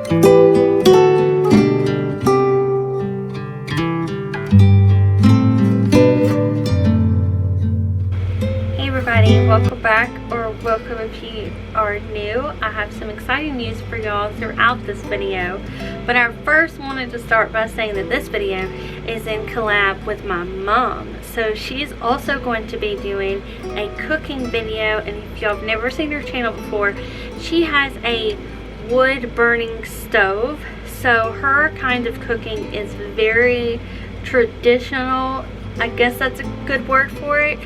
Welcome back, or welcome if you are new. I have some exciting news for y'all throughout this video, but I first wanted to start by saying that this video is in collab with my mom. So she's also going to be doing a cooking video, and if y'all have never seen her channel before, she has a wood burning stove. So her kind of cooking is very traditional, I guess that's a good word for it.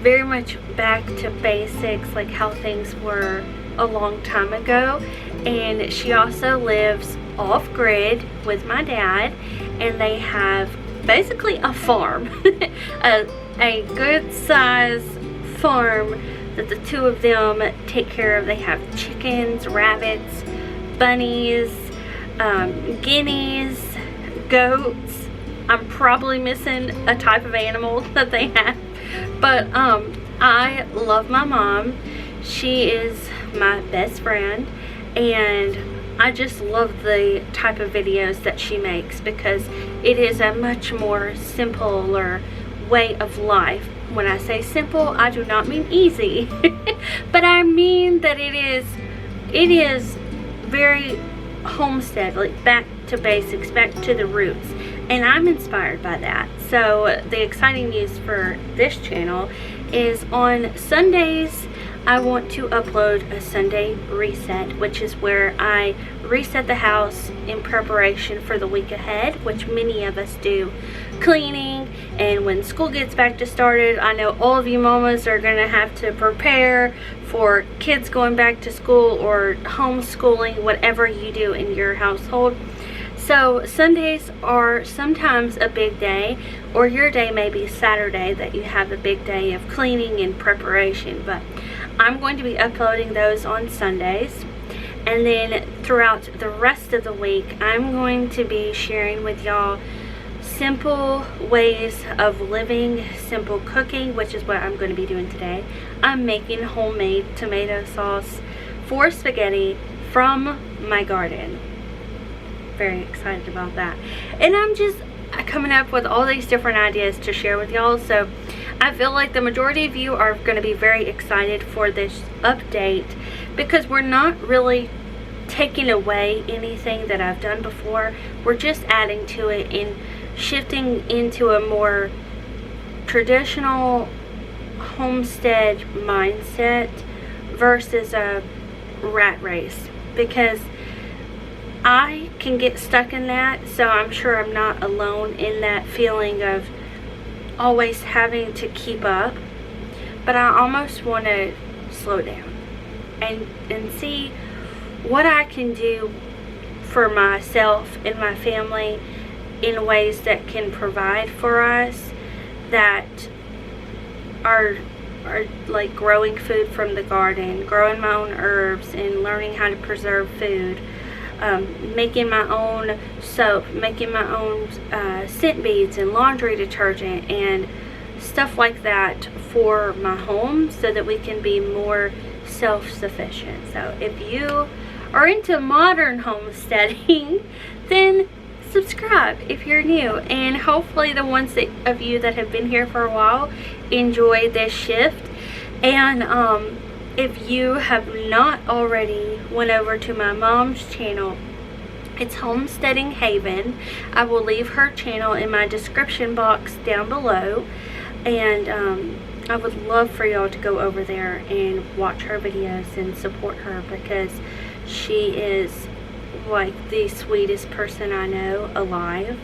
Very much back to basics, like how things were a long time ago. And she also lives off grid with my dad, and they have basically a farm, a good size farm that the two of them take care of. They have chickens, rabbits, bunnies, guineas, goats. I'm probably missing a type of animal that they have. But I love my mom. She is my best friend, and I just love the type of videos that she makes because it is a much more simpler way of life. When I say simple, I do not mean easy, but I mean that it is very homestead, like back to basics, back to the roots. And I'm inspired by that. So the exciting news for this channel is on Sundays, I want to upload a Sunday reset, which is where I reset the house in preparation for the week ahead, which many of us do. Cleaning, and when school gets back to started, I know all of you mamas are going to have to prepare for kids going back to school or homeschooling, whatever you do in your household. So Sundays are sometimes a big day, or your day may be Saturday that you have a big day of cleaning and preparation, but I'm going to be uploading those on Sundays. And then throughout the rest of the week, I'm going to be sharing with y'all simple ways of living, simple cooking, which is what I'm going to be doing today. I'm making homemade tomato sauce for spaghetti from my garden. Very excited about that, and I'm just coming up with all these different ideas to share with y'all. So I feel like the majority of you are going to be very excited for this update because we're not really taking away anything that I've done before. We're just adding to it and shifting into a more traditional homestead mindset versus a rat race, because I can get stuck in that. So I'm sure I'm not alone in that feeling of always having to keep up, but I almost want to slow down and see what I can do for myself and my family in ways that can provide for us, that are like growing food from the garden, growing my own herbs, and learning how to preserve food. Making my own soap, making my own scent beads and laundry detergent and stuff like that for my home, so that we can be more self-sufficient. So if you are into modern homesteading, then subscribe if you're new, and hopefully the ones of you that have been here for a while enjoy this shift. And if you have not already went over to my mom's channel, it's Homesteading Haven. I will leave her channel in my description box down below, and I would love for y'all to go over there and watch her videos and support her, because she is like the sweetest person I know alive,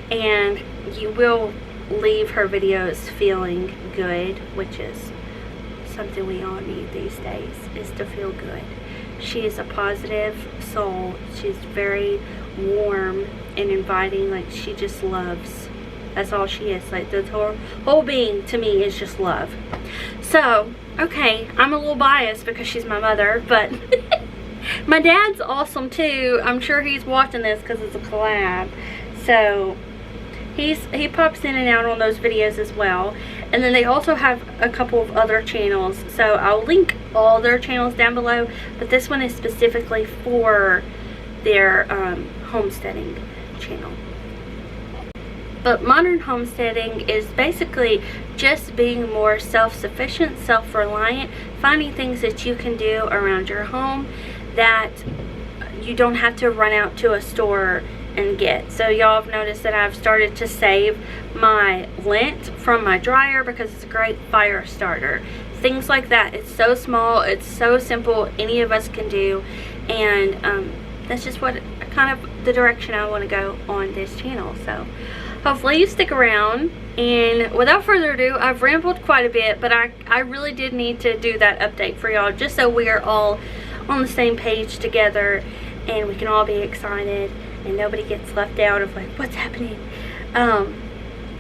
and you will leave her videos feeling good, which is something we all need these days, is to feel good. She is a positive soul. She's very warm and inviting. Like, she just loves. That's all she is. Like, the whole being to me is just love. So okay, I'm a little biased because she's my mother, but my dad's awesome too. I'm sure he's watching this because it's a collab. So He pops in and out on those videos as well. And then they also have a couple of other channels, so I'll link all their channels down below, but this one is specifically for their homesteading channel. But modern homesteading is basically just being more self-sufficient, self-reliant, finding things that you can do around your home that you don't have to run out to a store and get. So y'all have noticed that I've started to save my lint from my dryer because it's a great fire starter. Things like that. It's so small, it's so simple, any of us can do, and that's just what kind of the direction I want to go on this channel. So hopefully you stick around, and without further ado, I've rambled quite a bit, but I really did need to do that update for y'all just so we are all on the same page together and we can all be excited and nobody gets left out of like, what's happening.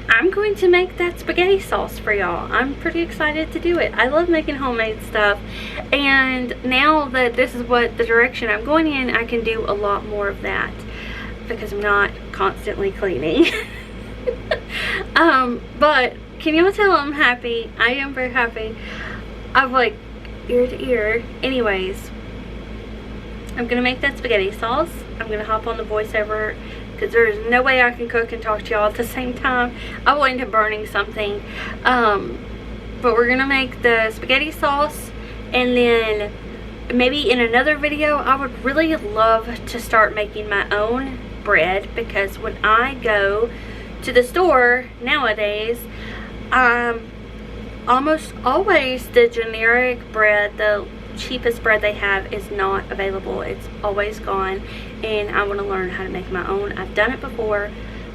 I'm going to make that spaghetti sauce for y'all. I'm pretty excited to do it. I love making homemade stuff, and now that this is what the direction I'm going in, I can do a lot more of that because I'm not constantly cleaning. But can y'all tell I'm happy? I am very happy. I'm like ear to ear. Anyways, I'm gonna make that spaghetti sauce. I'm gonna hop on the voiceover because there's no way I can cook and talk to y'all at the same time. I will end up burning something. But we're gonna make the spaghetti sauce, and then maybe in another video I would really love to start making my own bread, because when I go to the store nowadays, almost always the generic bread, the cheapest bread they have, is not available. It's always gone, and I want to learn how to make my own. I've done it before,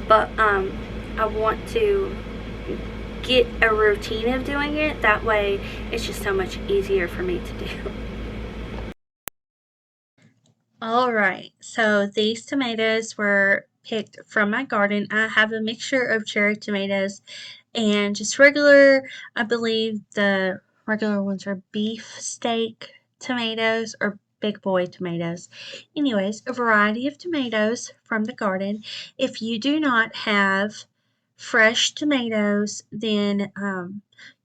but I want to get a routine of doing it. That way it's just so much easier for me to do. Alright, so these tomatoes were picked from my garden. I have a mixture of cherry tomatoes and just regular, I believe the regular ones are beef steak tomatoes or big boy tomatoes. Anyways, a variety of tomatoes from the garden. If you do not have fresh tomatoes, then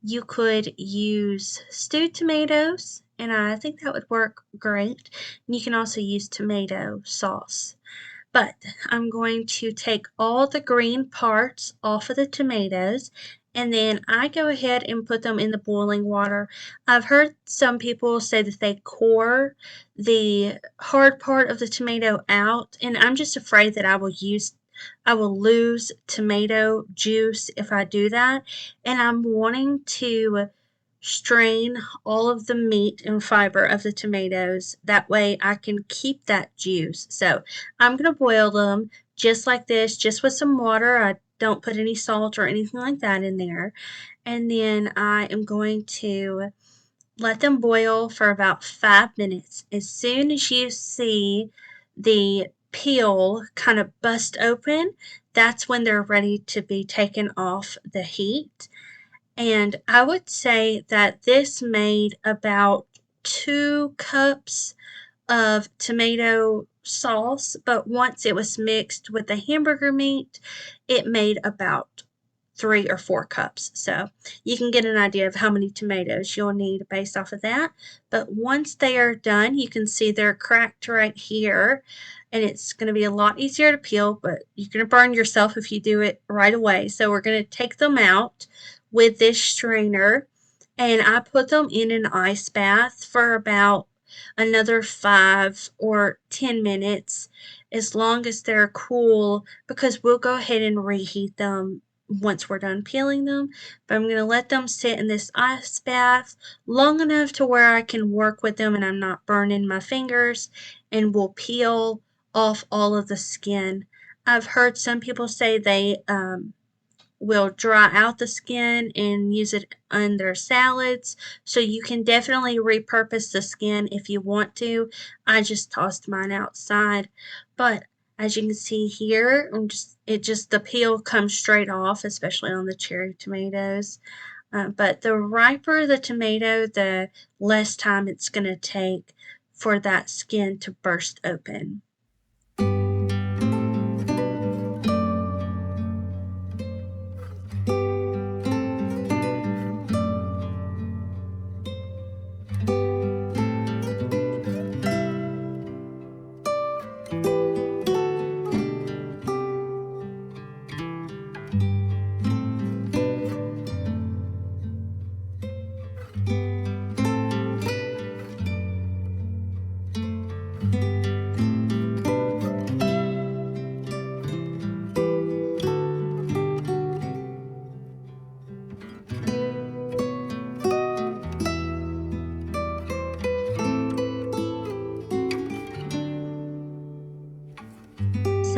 you could use stewed tomatoes, and I think that would work great. And you can also use tomato sauce. But I'm going to take all the green parts off of the tomatoes, and then I go ahead and put them in the boiling water. I've heard some people say that they core the hard part of the tomato out, and I'm just afraid that I will lose tomato juice if I do that, and I'm wanting to strain all of the meat and fiber of the tomatoes. That way I can keep that juice. So I'm going to boil them just like this, just with some water. I don't put any salt or anything like that in there. And then I am going to let them boil for about 5 minutes. As soon as you see the peel kind of bust open, that's when they're ready to be taken off the heat. And I would say that this made about 2 cups of tomato sauce, but once it was mixed with the hamburger meat, it made about 3 or 4 cups. So you can get an idea of how many tomatoes you'll need based off of that. But once they are done, you can see they're cracked right here, and it's going to be a lot easier to peel, but you're going to burn yourself if you do it right away. So we're going to take them out with this strainer, and I put them in an ice bath for about another 5 or 10 minutes, as long as they're cool, because we'll go ahead and reheat them once we're done peeling them. But I'm going to let them sit in this ice bath long enough to where I can work with them and I'm not burning my fingers, and we'll peel off all of the skin. I've heard some people say they will dry out the skin and use it on their salads, so you can definitely repurpose the skin if you want to. I just tossed mine outside, but as you can see here, the peel comes straight off, especially on the cherry tomatoes. But the riper the tomato, the less time it's going to take for that skin to burst open.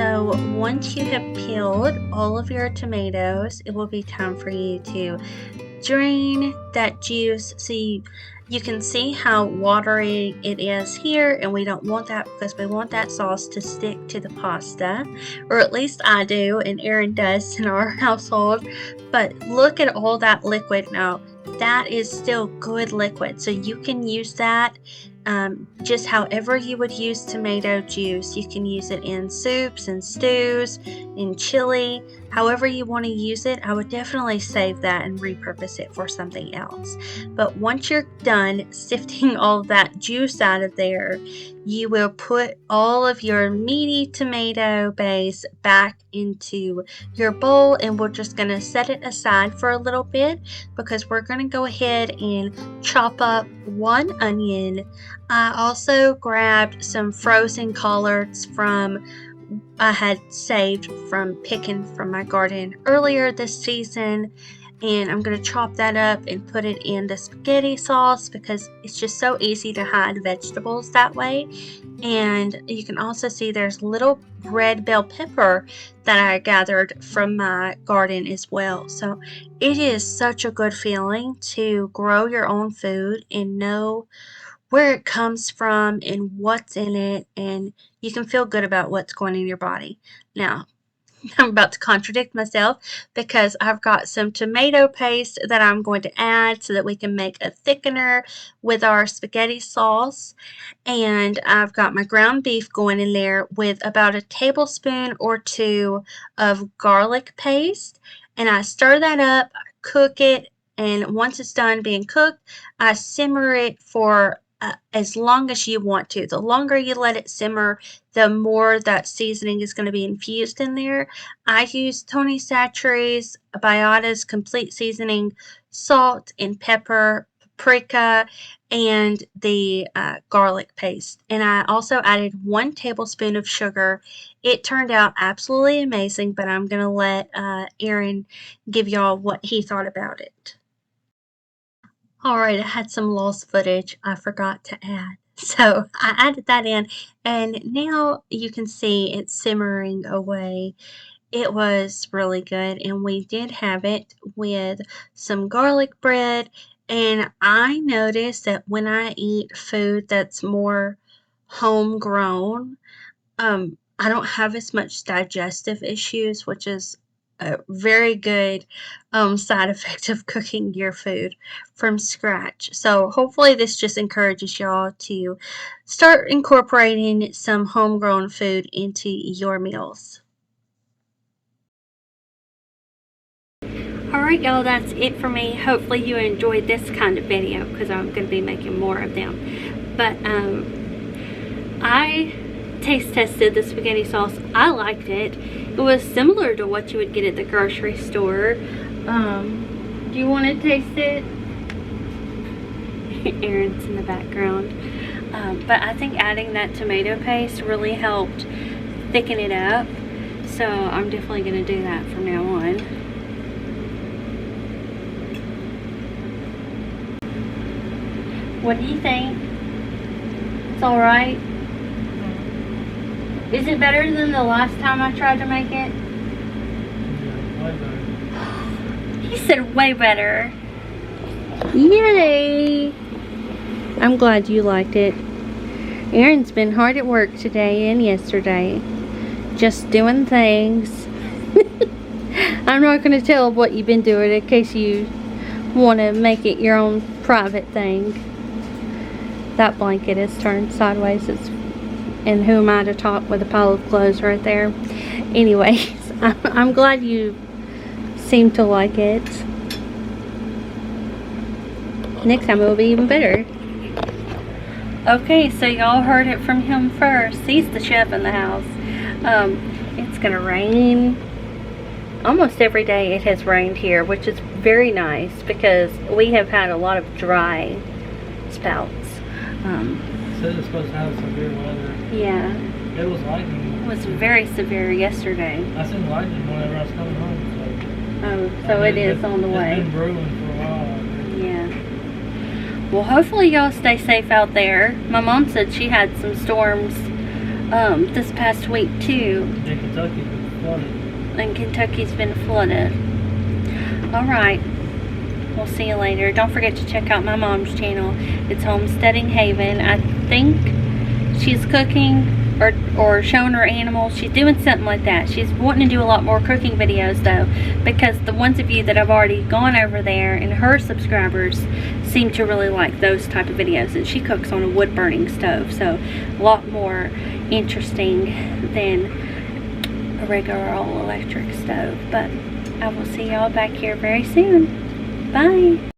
So once you have peeled all of your tomatoes, it will be time for you to drain that juice. So you can see how watery it is here, and we don't want that because we want that sauce to stick to the pasta, or at least I do and Aaron does in our household. But look at all that liquid now. That is still good liquid, so you can use that just however you would use tomato juice. You can use it in soups and stews, in chili, however you want to use it. I would definitely save that and repurpose it for something else. But once you're done sifting all that juice out of there, you will put all of your meaty tomato base back into your bowl, and we're just going to set it aside for a little bit because we're going to go ahead and chop up 1 onion. I also grabbed some frozen collards I had saved from picking from my garden earlier this season, and I'm going to chop that up and put it in the spaghetti sauce because it's just so easy to hide vegetables that way. And you can also see there's little red bell pepper that I gathered from my garden as well. So it is such a good feeling to grow your own food and know where it comes from and what's in it, and you can feel good about what's going in your body. Now, I'm about to contradict myself because I've got some tomato paste that I'm going to add so that we can make a thickener with our spaghetti sauce. And I've got my ground beef going in there with about a tablespoon or 2 of garlic paste. And I stir that up, cook it, and once it's done being cooked, I simmer it for as long as you want to. The longer you let it simmer, the more that seasoning is going to be infused in there. I use Tony Chachere's Bayada's complete seasoning, salt and pepper, paprika, and the garlic paste. And I also added 1 tablespoon of sugar. It turned out absolutely amazing, but I'm going to let Aaron give y'all what he thought about it. Alright, I had some lost footage I forgot to add. So I added that in, and now you can see it's simmering away. It was really good, and we did have it with some garlic bread. And I noticed that when I eat food that's more homegrown, I don't have as much digestive issues, which is a very good side effect of cooking your food from scratch. So hopefully this just encourages y'all to start incorporating some homegrown food into your meals. Alright y'all, that's it for me. Hopefully you enjoyed this kind of video because I'm going to be making more of them. But I taste tested the spaghetti sauce. I liked it. It was similar to what you would get at the grocery store. Do you want to taste it? Aaron's in the background. But I think adding that tomato paste really helped thicken it up. So I'm definitely going to do that from now on. What do you think? It's alright? Is it better than the last time I tried to make it? Yeah, way better. He said way better. Yay! I'm glad you liked it. Aaron's been hard at work today and yesterday. Just doing things. I'm not going to tell what you've been doing in case you want to make it your own private thing. That blanket is turned sideways. And who am I to talk with a pile of clothes right there? Anyways, I'm glad you seem to like it. Next time it will be even better. Okay, so y'all heard it from him first. He's the chef in the house. It's gonna rain. Almost every day it has rained here, which is very nice because we have had a lot of dry spouts. Said it's supposed to have severe weather. Yeah. It was lightning. It was very severe yesterday. I seen lightning whenever I was coming home. Oh, so it is on the way. It's been brewing for a while. Yeah. Well, hopefully y'all stay safe out there. My mom said she had some storms this past week too. Yeah, Kentucky's been flooded. And Kentucky's been flooded. Alright. We'll see you later. Don't forget to check out my mom's channel. It's Homesteading Haven. I think she's cooking or showing her animals. She's doing something like that. She's wanting to do a lot more cooking videos though, because the ones of you that have already gone over there and her subscribers seem to really like those type of videos. And she cooks on a wood burning stove, so a lot more interesting than a regular old electric stove. But I will see y'all back here very soon. Bye.